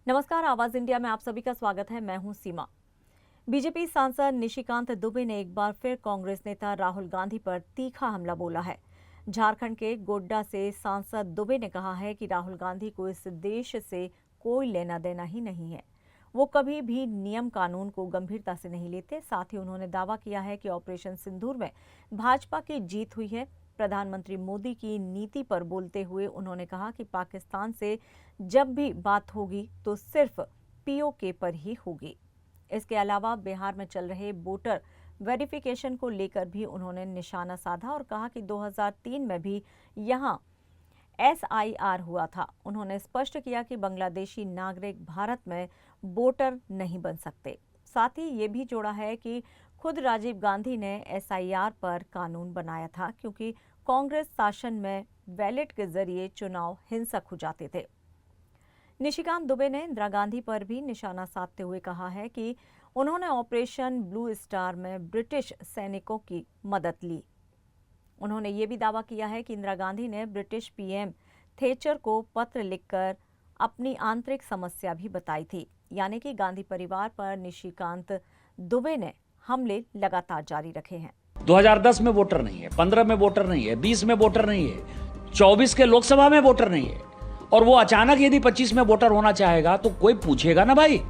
नमस्कार, आवाज इंडिया में आप सभी का स्वागत है। मैं हूं सीमा। बीजेपी सांसद निशिकांत दुबे ने एक बार फिर कांग्रेस नेता राहुल गांधी पर तीखा हमला बोला है। झारखंड के गोड्डा से सांसद दुबे ने कहा है कि राहुल गांधी को इस देश से कोई लेना देना ही नहीं है। वो कभी भी नियम कानून को गंभीरता से नहीं लेते। साथ ही उन्होंने दावा किया है कि ऑपरेशन सिंदूर में भाजपा की जीत हुई है। प्रधानमंत्री मोदी की नीति पर बोलते हुए उन्होंने कहा कि पाकिस्तान से जब भी बात होगी तो सिर्फ पीओके पर ही होगी। इसके अलावा बिहार में चल रहे वोटर वेरिफिकेशन को लेकर भी उन्होंने निशाना साधा और कहा कि 2003 में भी यहां SIR हुआ था। उन्होंने स्पष्ट किया कि बांग्लादेशी नागरिक भारत में वोटर नहीं बन सकते। साथ ही ये भी जोड़ा है कि खुद राजीव गांधी ने SIR पर कानून बनाया था क्योंकि कांग्रेस शासन में बैलेट के जरिए चुनाव हिंसक हो जाते थे। निशिकांत दुबे ने इंदिरा गांधी पर भी निशाना साधते हुए कहा है कि उन्होंने ऑपरेशन ब्लू स्टार में ब्रिटिश सैनिकों की मदद ली। उन्होंने ये भी दावा किया है कि इंदिरा गांधी ने ब्रिटिश PM थेचर को पत्र लिखकर अपनी आंतरिक समस्या भी बताई थी। यानी कि गांधी परिवार पर निशिकांत दुबे ने हमले लगातार जारी रखे हैं। 2010 में वोटर नहीं है, 15 में वोटर नहीं है, 20 में वोटर नहीं है, 24 के लोकसभा में वोटर नहीं है, और वो अचानक यदि 25 में वोटर होना चाहेगा तो कोई पूछेगा ना भाई,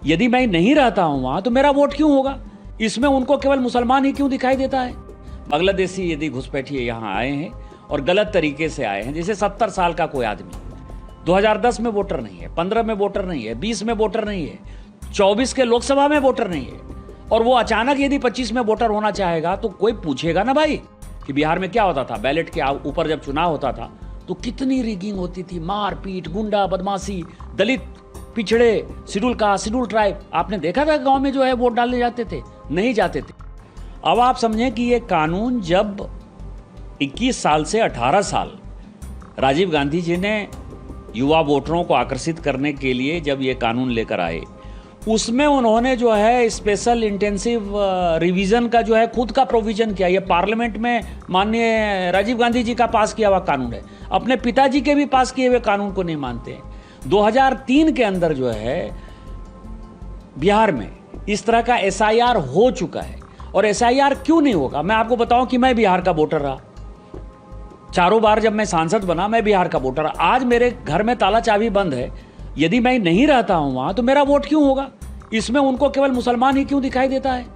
यदि मैं नहीं रहता हूं वहां तो मेरा वोट क्यों होगा? इसमें उनको केवल मुसलमान ही क्यों दिखाई देता है? बांग्लादेशी यदि घुसपैठिए यहां आए हैं और गलत तरीके से आए हैं, जैसे 70 साल का कोई आदमी, 2010 में वोटर नहीं है, 15 में वोटर नहीं है, 20 में वोटर नहीं है, 24 के लोकसभा में वोटर नहीं है, और वो अचानक यदि 25 में वोटर होना चाहेगा तो कोई पूछेगा ना भाई कि बिहार में क्या होता था। बैलेट के ऊपर जब चुनाव होता था तो कितनी रिगिंग होती थी, मारपीट, गुंडा बदमाशी, दलित, पिछड़े, शेड्यूल कास्ट, शेड्यूल ट्राइब। आपने देखा था गांव में जो है वोट डालने जाते थे? नहीं जाते थे। अब आप समझें कि ये कानून जब 21 साल से 18 साल राजीव गांधी जी ने युवा वोटरों को आकर्षित करने के लिए जब ये कानून लेकर आए, उसमें उन्होंने जो है स्पेशल इंटेंसिव रिवीजन का जो है खुद का प्रोविजन किया। ये पार्लियामेंट में माननीय राजीव गांधी जी का पास किया हुआ कानून है। अपने पिताजी के भी पास किए हुए कानून को नहीं मानते हैं। 2003 के अंदर जो है बिहार में इस तरह का SIR हो चुका है। और SIR क्यों नहीं होगा? मैं आपको बताऊं कि मैं बिहार का वोटर रहा। चारों बार जब मैं सांसद बना मैं बिहार का वोटर रहा। आज मेरे घर में ताला चाबी बंद है, यदि मैं नहीं रहता हूं वहां तो मेरा वोट क्यों होगा? इसमें उनको केवल मुसलमान ही क्यों दिखाई देता है?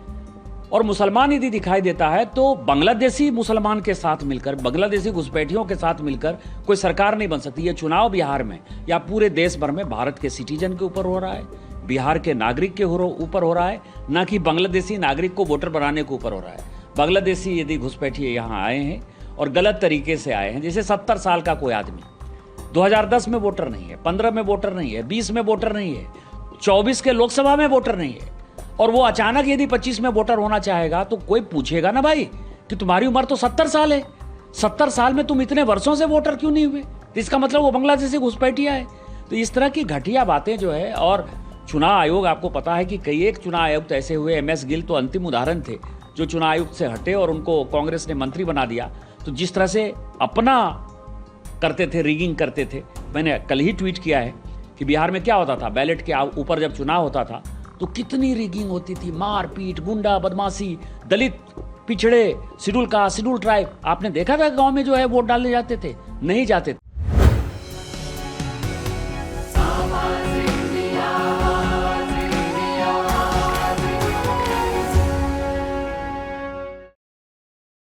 और मुसलमान यदि दिखाई देता है तो बांग्लादेशी मुसलमान के साथ मिलकर, बांग्लादेशी घुसपैठियों के साथ मिलकर कोई सरकार नहीं बन सकती। ये चुनाव बिहार में या पूरे देश भर में भारत के सिटीजन के ऊपर हो रहा है, बिहार के नागरिक के ऊपर हो रहा है, ना कि बांग्लादेशी नागरिक को वोटर बनाने के ऊपर हो रहा है। बांग्लादेशी यदि घुसपैठिए यहाँ आए हैं और गलत तरीके से आए हैं, जैसे 70 साल का कोई आदमी, 2010 में वोटर नहीं है, 15 में वोटर नहीं है, 20 में वोटर नहीं है, 24 के लोकसभा में वोटर नहीं है, और वो अचानक यदि 25 में वोटर होना चाहेगा तो कोई पूछेगा ना भाई कि तुम्हारी उम्र तो 70 साल है, 70 साल में तुम इतने वर्षों से वोटर क्यों नहीं हुए? तो इसका मतलब वो बांग्लादेशी घुसपैठिया है। तो इस तरह की घटिया बातें जो है, और चुनाव आयोग, आपको पता है कि कई एक चुनाव आयुक्त ऐसे हुए, MS गिल तो अंतिम उदाहरण थे, जो चुनाव आयुक्त से हटे और उनको कांग्रेस ने मंत्री बना दिया। तो जिस तरह से अपना करते थे, रिगिंग करते थे, मैंने कल ही ट्वीट किया है कि बिहार में क्या होता था, बैलेट के ऊपर जब चुनाव होता था तो कितनी रिगिंग होती थी, मारपीट, गुंडा बदमाशी, दलित, पिछड़े, शेड्यूल कास्ट, शेड्यूल ट्राइब। आपने देखा था गांव में जो है वोट डालने जाते थे? नहीं जाते थे।